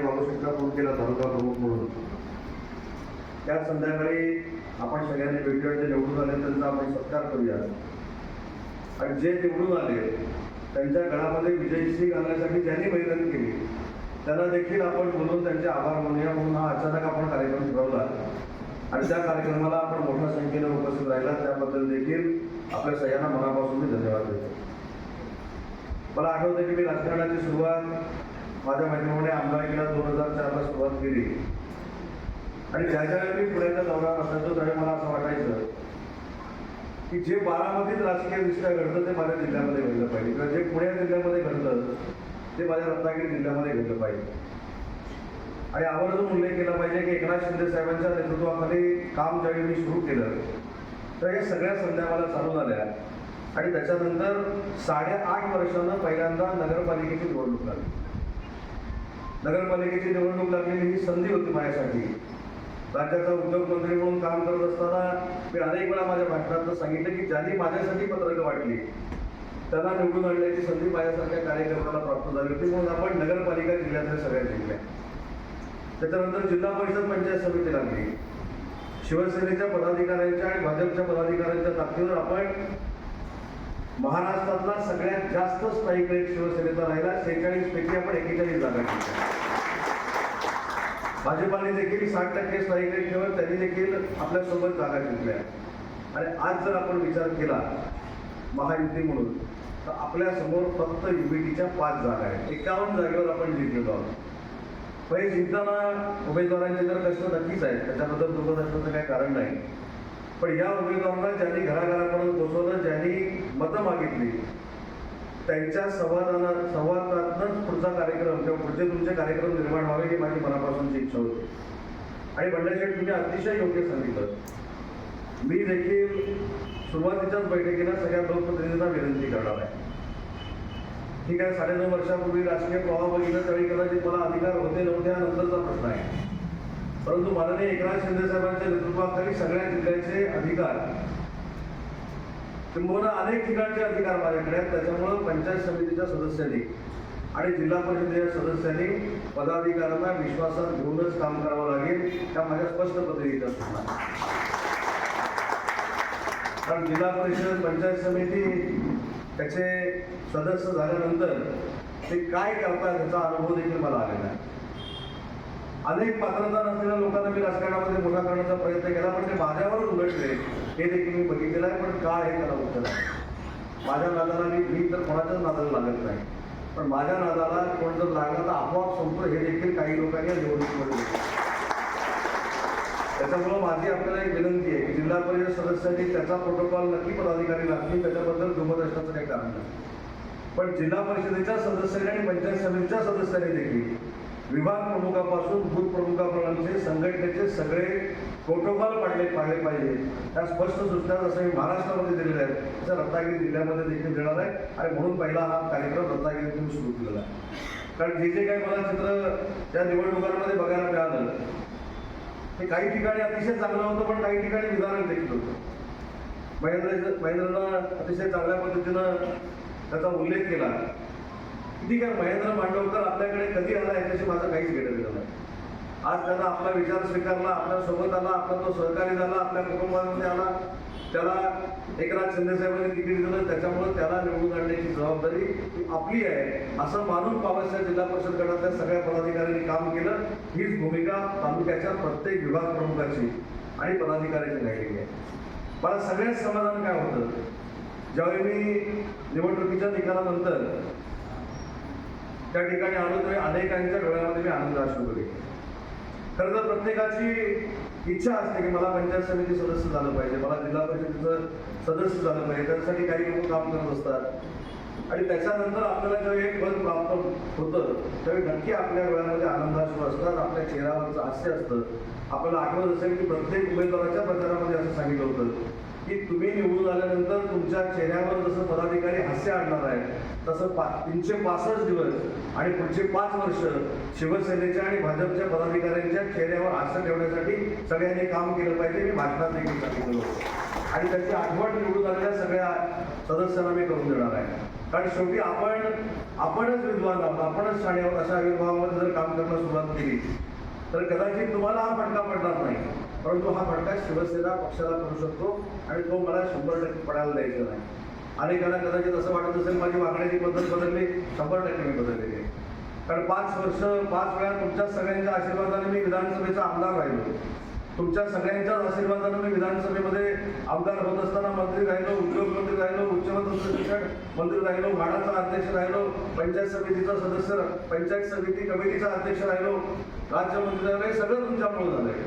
आणि बाबूशेठला फोन केला तालुका प्रमुख म्हणून. त्याच संध्याकाळी आपण सगळ्यांनी भेटूया, जे निवडून आले त्यांचा आपण सत्कार करूया आणि जे निवडून आले त्यांच्या गळामध्ये विजयश्री घालण्यासाठी ज्यांनी मेहनत केली त्यांना देखील आपण बोलून त्यांचे आभार मानूया. म्हणून हा अचानक आपण कार्यक्रम ठरवला आणि त्या कार्यक्रमाला आपण मोठ्या संख्येने उपस्थित राहिला, त्याबद्दल देखील आपल्या सगळ्यांना मनापासून मी धन्यवाद देतो. मला आठवतं की मी राजकारणाची सुरुवात माझ्या मैत्रिणीने आमदारकीला 2004ला सुरुवात केली आणि ज्यावेळी मी पुण्याच्या दौऱ्यावर असायचो त्यावेळी मला असं वाटायचं की जे बारामतीत राजकीय दृष्ट्या घडतं ते माझ्या जिल्ह्यामध्ये घडलं पाहिजे किंवा जे पुणे जिल्ह्यामध्ये घडतं ते माझ्या रत्नागिरी जिल्ह्यामध्ये घडलं पाहिजे. आणि आवर्जून उल्लेख केला पाहिजे की एकनाथ शिंदे साहेबांच्या नेतृत्वाखाली काम ज्यावेळी मी सुरू केलं तर या सगळ्या संध्या मला चालू झाल्या आणि त्याच्यानंतर 8.5 वर्षानं पहिल्यांदा नगरपालिकेची निवडणूक लागली. नगरपालिकेची निवडणूक लागलेली ही संधी होती माझ्यासाठी. राज्याचा उद्योगमंत्री म्हणून काम करत असताना मी अनेक वेळा माझ्या भाषणात सांगितलं की ज्यांनी माझ्यासाठी पत्रकं वाटली त्यांना निवडून आणण्याची संधी माझ्यासारख्या कार्यकर्त्याला प्राप्त झाली होती. म्हणून आपण नगरपालिका जिल्ह्यातल्या सगळ्या जिल्ह्या, त्याच्यानंतर जिल्हा परिषद पंचायत समिती लागली. शिवसेनेच्या पदाधिकाऱ्यांच्या आणि भाजपच्या पदाधिकाऱ्यांच्या ताकदीवर आपण महाराष्ट्रातला सगळ्यात जास्त स्ट्राईक रेट शिवसेनेचा राहिला. 46 पैकी आपण 41 जागा घेतल्या. भाजपाने देखील 60% स्ट्राईक रेट ठेवत त्यांनी देखील आपल्यासोबत जागा घेतल्या. आणि आज जर आपण विचार केला महायुती म्हणून तर आपल्या समोर फक्त युबीटीच्या 5 जागा आहेत. 51 जागेवर आपण जिंकलो आहोत. पहिले जिंकताना उमेदवारांचे जर कष्ट नक्कीच आहेत, त्याच्याबद्दल दुःख असण्याचं काही कारण नाही. पण या उमेदवारांना ज्यांनी घराघरापर्यंत पोहोचवलं, ज्यांनी मतं मागितली, त्यांच्या संवादातूनच पुढचा कार्यक्रम किंवा पुढचे तुमचे कार्यक्रम निर्माण व्हावे ही माझी मनापासूनची इच्छा होती. आणि बंडशेठ तुम्ही अतिशय योग्य सांगितलं. मी देखील सुरुवातीच्याच बैठकीला सगळ्या लोकप्रतिनिधींना विनंती करणार आहे. ठीक आहे, 9.5 वर्षापूर्वी राजकीय प्रवाह बघितलं त्यावेळी कदाचित मला अधिकार होते नव्हते हा नंतरचा प्रश्न आहे. परंतु माननीय एकनाथ शिंदे साहेबांच्या नेतृत्वाखाली सगळ्या जिल्ह्याचे अधिकार किंबहुना अनेक ठिकाणचे अधिकार माझ्याकडे आहेत. त्याच्यामुळं पंचायत समितीच्या सदस्यांनी आणि जिल्हा परिषदेच्या सदस्यांनी पदाधिकाऱ्यांना विश्वासात घेऊनच काम करावं लागेल, त्या माझ्या स्पष्ट पद्धतीच्या सूचना. कारण जिल्हा परिषद पंचायत समिती त्याचे सदस्य झाल्यानंतर ते काय करतात त्याचा अनुभव देखील मला आलेला आहे. अनेक पात्रता नसलेल्या लोकांना मी राजकारणामध्ये मोठा करण्याचा प्रयत्न केला, पण ते माझ्यावर उलटले हे देखील मी बघितलेलं आहे. पण काय आहे त्याला उत्तर आहे. माझ्या नादाला मी तर कोणाच्याच नादाला लागत नाही, पण माझ्या नादाला कोण जर लागला तर आपोआप संपतो हे देखील काही लोकांनी निवडणुकीमध्ये. त्याच्यामुळं माझी आपल्याला एक विनंती आहे की जिल्हा परिषद सदस्यांनी त्याचा प्रोटोकॉल नक्की पदाधिकारी लागतील, त्याच्याबद्दल दुमत असण्याचं काही कारण नाही. पण जिल्हा परिषदेच्या सदस्यांनी आणि पंचायत समितीच्या सदस्यांनी देखील विभाग प्रमुखापासून बूथ प्रमुखापर्यंतचे संघटनेचे सगळे प्रोटोकॉल पाडले पाहिजे. त्या स्पष्ट सूचना जसं मी महाराष्ट्रामध्ये दिलेल्या आहेत तसं रत्नागिरी जिल्ह्यामध्ये देखील देणार आहे. आणि म्हणून पहिला हा कार्यक्रम रत्नागिरीतून सुरू केलेला आहे. कारण जे काही मला चित्र त्या निवडणुकांमध्ये बघायला मिळालं ते काही ठिकाणी अतिशय चांगलं होतं, पण काही ठिकाणी विधानक देखील होतं. महेंद्रनं अतिशय चांगल्या पद्धतीनं त्याचा उल्लेख केला. ठीक आहे, महेंद्र मांडवकर आपल्याकडे कधी आला याच्याशी माझं काहीच घेणं देणं नाही. आज त्यांना आपला विचार स्वीकारला, आपल्या सोबत आला, आपला तो सहकारी झाला, आपल्या कुटुंबामध्ये आला, त्याला एकनाथ शिंदे साहेबांनी तिकीट दिलं, त्याच्यामुळे त्याला निवडून आणण्याची जबाबदारी ही आपली आहे असं मानून पावसाच्या जिल्हा परिषद गटातल्या सगळ्या पदाधिकाऱ्यांनी काम केलं. हीच भूमिका तालुक्याच्या प्रत्येक विभाग प्रमुखाची आणि पदाधिकाऱ्याची राहिलेली आहे. मला सगळ्यात समाधान काय होतं, ज्यावेळी मी निवडणुकीच्या निकालानंतर त्या ठिकाणी आलो तर अनेकांच्या डोळ्यामध्ये मी आनंद अश्रू बघितले. खरं तर प्रत्येकाची इच्छा असते की मला पंचायत समिती सदस्य झालं पाहिजे, मला जिल्हा परिषदेचं सदस्य झालं पाहिजे. त्यासाठी काही लोक काम करत असतात आणि त्याच्यानंतर आपल्याला जेव्हा एक पद प्राप्त होतं त्यावेळी नक्की आपल्या डोळ्यामध्ये आनंदाश्रू असतात, आपल्या चेहऱ्यावरचं हास्य असतं. आपल्याला आठवत असेल की प्रत्येक उमेदवाराच्या प्रचारामध्ये असं सांगितलं होतं की तुम्ही निवडून आल्यानंतर तुमच्या चेहऱ्यावर जसं पदाधिकारी हास्य आणणार आहे तसं 365 दिवस आणि पुढचे 5 वर्ष शिवसेनेच्या आणि भाजपच्या पदाधिकाऱ्यांच्या चेहऱ्यावर हास्य ठेवण्यासाठी सगळ्यांनी काम केलं पाहिजे. मी भाषणात देखील सांगितलं होतं आणि त्याची आठवण निवडून आलेल्या सगळ्या सदस्यांना मी करून देणार आहे. कारण शेवटी आपणच विद्वान आहोत, आपणच शाणे आहोत अशा आविर्भावामध्ये जर काम करायला सुरुवात केली तर कदाचित तुम्हाला हा फटका पडणार नाही, परंतु हा फटका शिवसेना पक्षाला पडू शकतो आणि तो मला 100% पडायला द्यायचा नाही. अनेकांना कदाचित असं वाटत असेल माझी वागण्याची पद्धत बदलली, 100% मी बदललेली आहे. कारण 5 वर्ष 5 वेळा तुमच्या सगळ्यांच्या आशीर्वादाने मी विधानसभेचा आमदार राहिलो. तुमच्या सगळ्यांच्याच आशीर्वादाने मी विधानसभेमध्ये आमदार होत असताना मंत्री राहिलो, उद्योगमंत्री राहिलो, उच्च शिक्षण मंत्री राहिलो, म्हाडाचा अध्यक्ष राहिलो, पंचायत समितीचा सदस्य, पंचायत समिती कमिटीचा अध्यक्ष राहिलो, राज्यमंत्री राहिलो. हे सगळं तुमच्यामुळे झालंय.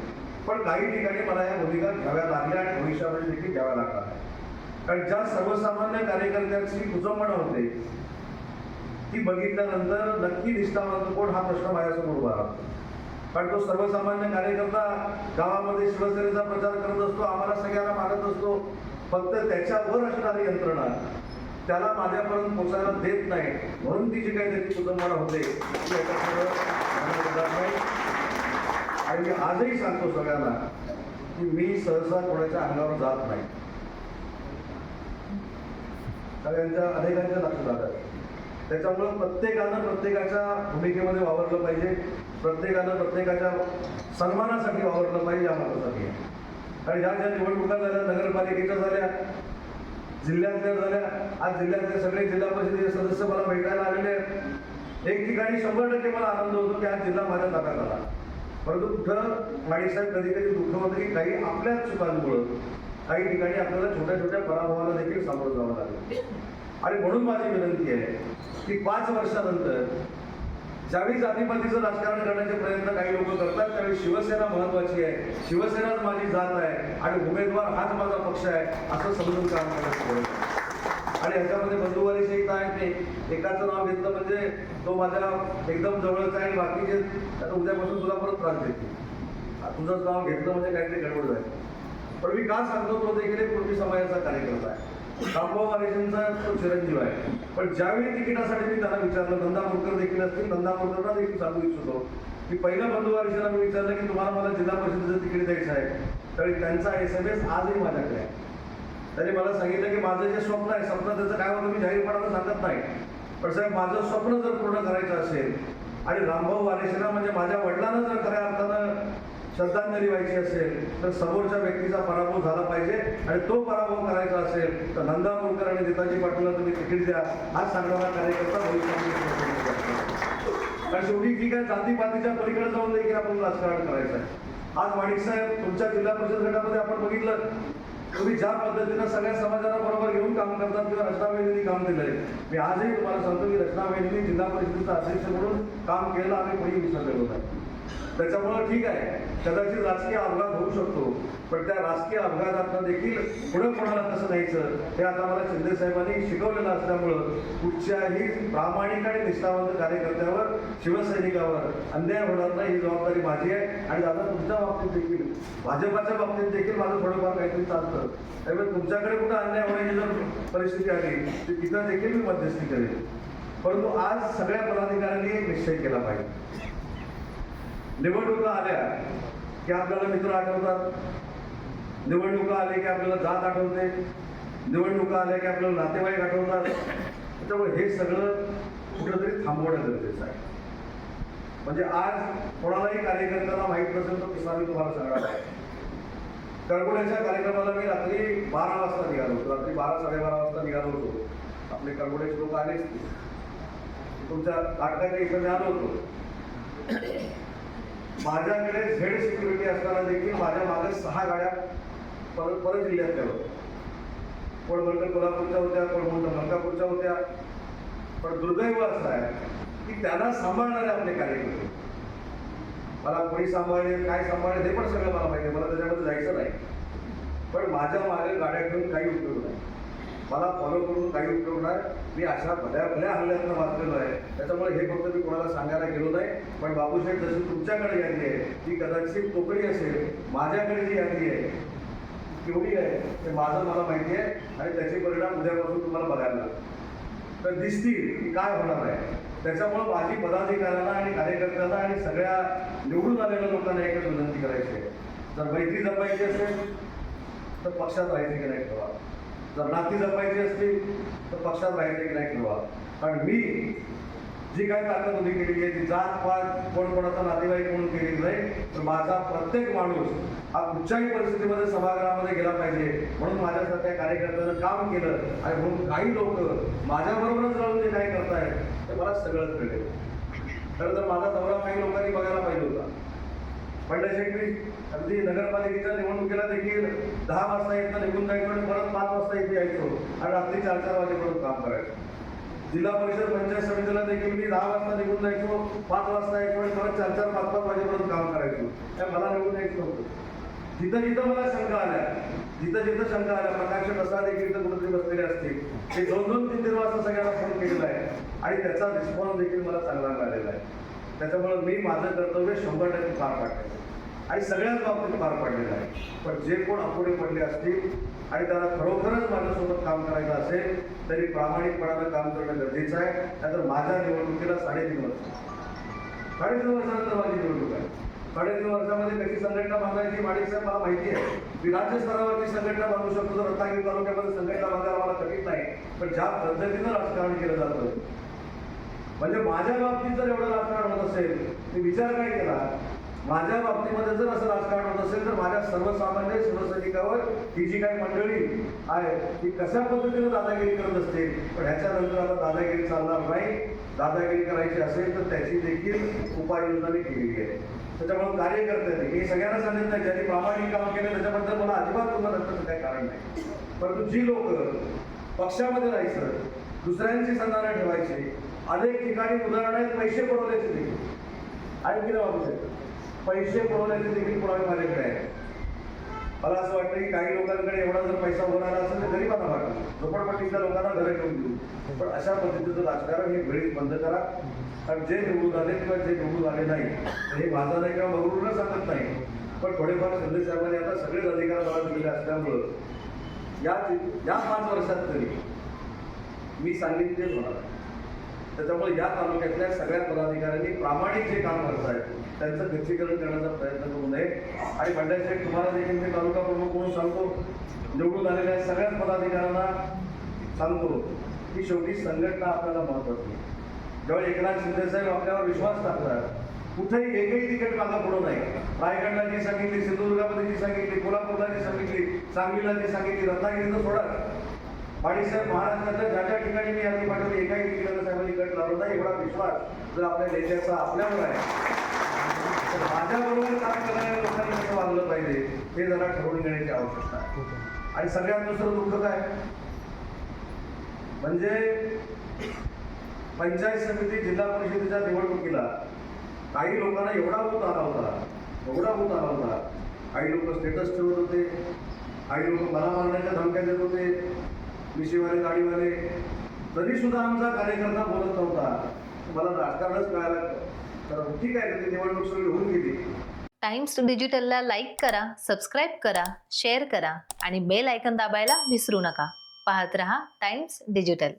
पण काही ठिकाणी मला या भूमिका घ्याव्या लागल्या आणि भविष्यामध्ये देखील घ्याव्या लागणार. कारण ज्या सर्वसामान्य कार्यकर्त्यांची कुचंबणा होते ती बघितल्यानंतर नक्की निष्ठावंत कोण हा प्रश्न माझ्यासमोर उभा राहतो. कारण तो सर्वसामान्य कार्यकर्ता गावामध्ये शिवसेनेचा प्रचार करत असतो, आम्हाला सगळ्यांना मानत असतो, फक्त त्याच्यावर असणारी यंत्रणा त्याला माझ्यापर्यंत पोचायला देत नाही, म्हणून ती जी काही त्याची कुटुंबाला होते ती नाही. आणि मी आजही सांगतो सगळ्यांना की मी सहसा कोणाच्या अंगावर जात नाही. सगळ्यांच्या अनेकांच्या लक्षात आलं. त्याच्यामुळं प्रत्येकानं प्रत्येकाच्या भूमिकेमध्ये वावरलं पाहिजे, प्रत्येकानं प्रत्येकाच्या सन्मानासाठी वावरलं पाहिजे या मतासाठी. आणि ज्या ज्या निवडणुका झाल्या, नगरपालिकेच्या झाल्या, जिल्ह्यातल्या झाल्या, आज जिल्ह्यातले सगळे जिल्हा परिषदेचे सदस्य मला भेटायला आलेले आहेत. एक ठिकाणी 100% मला आनंद होतो की आज जिल्हा माझ्या ताब्यात आला. परंतु कुठं माणिकसाहेब कधी कधी दुःख होतं की काही आपल्याच चुकांमुळं काही ठिकाणी आपल्याला छोट्या छोट्या पराभवाला देखील सामोरं जावं लागेल. आणि म्हणून माझी विनंती आहे की 5 वर्षानंतर ज्यावेळी जातीपातीचं राजकारण करण्याचे प्रयत्न काही लोक करतात त्यावेळी शिवसेना महत्वाची आहे, शिवसेनाच माझी जात आहे आणि उमेदवार हाच माझा पक्ष आहे असं समजून काम करायचं. आणि ह्याच्यामध्ये बंधुवारीचे एक आहे ते एकाचं नाव घेतलं म्हणजे तो माझ्या एकदम जवळचा आहे आणि बाकीचे आता उद्यापासून तुला परत त्रास देतील, तुझंच नाव घेतलं म्हणजे काहीतरी गडबड जाईल. पण मी का सांगतो, तो देखील एक पूर्वी समाजाचा कार्यकर्ता आहे, रामभाऊ वारेंचा तो चिरंजीव आहे. पण ज्यावेळी तिकिटासाठी मी त्यांना विचारलं, नंदापूरकर देखील असतील, नंदापूरकरला देखील सांगू इच्छितो की पहिलं बंधुवारीशीला मी विचारलं की तुम्हाला मला जिल्हा परिषदेचं तिकीट द्यायचं आहे, तरी त्यांचा SMS आजही माझ्याकडे आहे. त्यांनी मला सांगितलं की माझं जे स्वप्न आहे, स्वप्न त्याचं काय होतं मी जाहीरपणानं सांगत नाही, पण साहेब माझं स्वप्न जर पूर्ण करायचं असेल आणि रामभाऊ वारेशीला म्हणजे माझ्या वडिलांना जर खऱ्या अर्थानं श्रद्धांजली व्हायची असेल तर समोरच्या व्यक्तीचा पराभव झाला पाहिजे आणि तो पराभव करायचा असेल तर नंदापूरकर आणि नेताजी पाटीलला तुम्ही तिकीट द्या हा सांगणारा कार्यकर्ता भविष्यामध्ये. कारण शेवटी ठीक आहे, जातीपातीच्या पलीकडे जाऊन देखील आपण राजकारण करायचं आहे. आज माणिकसाहेब तुमच्या जिल्हा परिषद गटामध्ये आपण बघितलं तुम्ही ज्या पद्धतीनं सगळ्या समाजाला बरोबर घेऊन काम करतात किंवा रचनावेदींनी काम दिलंय. मी आजही तुम्हाला सांगतो की रचनावेदींनी जिल्हा परिषदेचा अध्यक्ष म्हणून काम केलं, आम्ही कोणी विसरलेलो नाही. त्याच्यामुळं ठीक आहे, कदाचित राजकीय अपघात होऊ शकतो, पण त्या राजकीय अपघातातनं देखील पुढे कोणाला कसं न्यायचं हे आता मला शिंदे साहेबांनी शिकवलेलं असल्यामुळं कुठच्याही प्रामाणिक आणि निष्ठावंत कार्यकर्त्यावर, शिवसैनिकावर अन्याय होणार नाही ही जबाबदारी माझी आहे. आणि आता तुमच्या बाबतीत देखील, भाजपाच्या बाबतीत देखील माझं थोडंफार काहीतरी चालतं, त्यामुळे तुमच्याकडे कुठं अन्याय होण्याची जर परिस्थिती आली तर तिथं देखील मी मध्यस्थी करेन. परंतु आज सगळ्या पदाधिकाऱ्यांनी एक निश्चय केला पाहिजे. निवडणुका आल्या की आपल्याला मित्र आठवतात, निवडणुका आले की आपल्याला जात आठवते, निवडणुका आल्या की आपल्याला नातेवाईक आठवतात. त्याच्यामुळे हे सगळं कुठंतरी थांबवणं गरजेचं आहे. म्हणजे आज कोणालाही कार्यकर्त्यांना माहीत नसेल तर किस्सा मी तुम्हाला सांगणार आहे. करगोड्याच्या कार्यक्रमाला मी रात्री 12 वाजता निघालो होतो, रात्री 12-12:30 वाजता निघालो होतो. आपले करगोड्याचे लोक आलेच तुमच्या नाटकाच्या इथं मी आलो होतो. माझ्याकडे झेड सिक्युरिटी असताना देखील माझ्या मागे 6 गाड्या परत जिल्ह्यातल्या होत्या. कोण म्हणतं कोल्हापूरच्या होत्या, कोण म्हणतं मलकापूरच्या होत्या. पण दुर्दैव असं आहे की त्यांना सांभाळणारे आपले कार्यकर्ते, मला कोणी सांभाळेल काय सांभाळेल हे पण सगळं मला माहिती आहे, मला त्याच्यामध्ये जायचं नाही. पण माझ्या मागे गाड्या घेऊन काही उपयोग नाही, मला फॉलो करून काही उपयोग नाही. मी अशा भल्या हल्ल्यातनं वाचलेलो आहे. त्याच्यामुळे हे फक्त मी कोणाला सांगायला गेलो नाही. पण बाबूशेठ जशी तुमच्याकडे यादी आहे ती कदाचित कोकणी असेल, माझ्याकडे जी यादी आहे केवढी आहे ते माझं मला माहिती आहे आणि त्याचे परिणाम उद्यापासून तुम्हाला बघायला तर दिसतील की काय होणार आहे. त्याच्यामुळं माझी पदाधिकाऱ्यांना आणि कार्यकर्त्यांना आणि सगळ्या निवडून आलेल्या लोकांना एकच विनंती करायची आहे, जर मैत्री जपायची असेल तर पक्षात राहायची की नाही ठेवा. जर नाती जपायची असतील तर पक्षात राहायचं की नाही ठरवा. कारण मी जी काही ताकद उभी केलेली आहे ती जात पात कोण कोणाचा नातेवाईक म्हणून केलेली नाही, तर माझा प्रत्येक माणूस हा कुठच्याही परिस्थितीमध्ये सभागृहामध्ये गेला पाहिजे म्हणून माझ्यासारख्या कार्यकर्त्यानं काम केलं. आणि म्हणून काही लोक माझ्याबरोबरच राहून जे काही करतायत ते मला सगळंच कळेल. खरं तर माझा दौरा काही लोकांनी बघायला पाहिजे होता. पंढरशेट्टी अगदी नगरपालिकेच्या निवडणुकीला देखील 10 वाजता इथं निघून जायचो आणि परत 5 वाजता इथे यायचो आणि रात्री 4-4 वाजेपर्यंत काम करायचो. जिल्हा परिषद पंचायत समितीला देखील मी 10 वाजता निघून जायचो, 5 वाजता यायचो आणि परत 4-4-5-5 वाजेपर्यंत काम करायचो. त्या मला निघून यायचं नव्हतं. जिथं जिथं मला शंका आल्या, जिथं जिथं शंका आल्या, प्रकाश प्रसाद देखील इथं कुठेतरी बसलेले असतील, ते 2-2-3-3 वाजता सगळ्यांना फोन केलेला आहे आणि त्याचा रिस्पॉन्स देखील मला चांगला मिळालेला आहे. त्याच्यामुळे मी माझं कर्तव्य 100% पार पाडलेलं आहे आणि सगळ्याच बाबतीत पार पाडलेलं आहे. पण जे कोण अपुरे पडले असतील आणि त्याला खरोखरच माझ्यासोबत काम करायचं असेल तरी प्रामाणिकपणानं काम करणं गरजेचं आहे. त्यानंतर माझ्या निवडणुकीला 3.5 वर्ष, 3.5 वर्षानंतर माझी निवडणूक आहे. 3.5 वर्षामध्ये कशी संघटना बांधायची माडिक साहेब मला माहिती आहे. मी राज्य स्तरावरती संघटना बांधू शकतो, तर रत्नागिरी तालुक्यामध्ये संघटना बांधायला मला कठीण नाही. पण ज्या पद्धतीनं राजकारण केलं जातं, म्हणजे माझ्या बाबतीत जर एवढं राजकारण होत असेल, मी विचार काय केला, माझ्या बाबतीमध्ये जर असं राजकारण होत असेल तर माझ्या सर्वसामान्य शिवसैनिकावर ही जी काही मंडळी आहे ती कशा पद्धतीने दादागिरी करत असते. पण ह्याच्यानंतर आता दादागिरी चालणार नाही. दादागिरी करायची असेल तर त्याची देखील उपाययोजना मी केलेली आहे. त्याच्यामुळे कार्यकर्त्यांनी, मी सगळ्यांना सांगितलं नाही, ज्यांनी प्रामाणिक काम केलं त्याच्याबद्दल मला अजिबात तुम्हाला रक्ताचं काही कारण नाही. परंतु जी लोक पक्षामध्ये राहायचं, दुसऱ्यांची संधानं ठेवायची, अनेक ठिकाणी उदाहरण आहेत पैसे पुरवल्याचे देखील ऐकले बाबू पैसे पुरवण्याचे देखील पुरावे माझ्याकडे आहे. मला असं वाटतं की काही लोकांकडे एवढा जर पैसा होणार असेल तर गरीबांना वाटतं, झोपडपट्टीच्या लोकांना घरं ठेवून देऊ. पण अशा पद्धतीचं राजकारण हे वेळीच बंद करा. कारण जे निवडून आले किंवा जे निवडून आले नाही हे माझा नाही किंवा बरोबर सांगत नाही, पण थोडेफार शिंदे साहेबांनी आता सगळेच अधिकार मला दिलेले असल्यामुळं या 5 वर्षात तरी मी सांगितलेच होणार. त्याच्यामुळे या तालुक्यातल्या सगळ्या पदाधिकाऱ्यांनी प्रामाणिक जे काम करत आहेत त्यांचं गच्चीकरण करण्याचा प्रयत्न करू नये. आणि मंडळाचे तुम्हाला देखील मी तालुका प्रमुख म्हणून सांगतो, निवडून आलेल्या सगळ्याच पदाधिकाऱ्यांना सांगतो की शेवटी संघटना आपल्याला महत्त्वाची. जेव्हा एकनाथ शिंदे साहेब आपल्यावर विश्वास टाकतात, कुठेही एकही तिकीट मागं पुढं नाही. रायगडला जी सांगितली, सिंधुदुर्गामध्ये जी सांगितली, कोल्हापूरला जी सांगितली, सांगलीला जी सांगितली, रत्नागिरीचं सोडा. साहेब महाराष्ट्राच्या ज्या ज्या ठिकाणी मी यादी पाठवली एकाही ठिकाणी साहेबांनी कट लावलं नाही. एवढा विश्वास जर आपल्या नेत्याचा आपल्यावर आहे तर माझ्याबरोबर काम करणाऱ्या लोकांनी कसं वागलं पाहिजे हे जरा ठरवून घेण्याची आवश्यकता आहे. आणि सगळ्यात दुसरं दुःख काय म्हणजे पंचायत समिती जिल्हा परिषदेच्या निवडणुकीला काही लोकांना एवढा भूत आला होता. काही लोक स्टेटस ठेवत होते, काही लोक मला मारण्याच्या धमक्या देत होते, मिशीवाले गाडीवाले. तरी सुद्धा आमचा कार्यकर्ता बोलत नव्हता. मला राजकारणच कळायला तर ठीक आहे, ती निवडणूक सगळी होऊन गेली. टाइम्स डिजिटलला लाईक करा, सबस्क्राईब करा, शेअर करा आणि बेल आयकॉन दाबायला विसरू नका. पाहत रहा टाइम्स डिजिटल.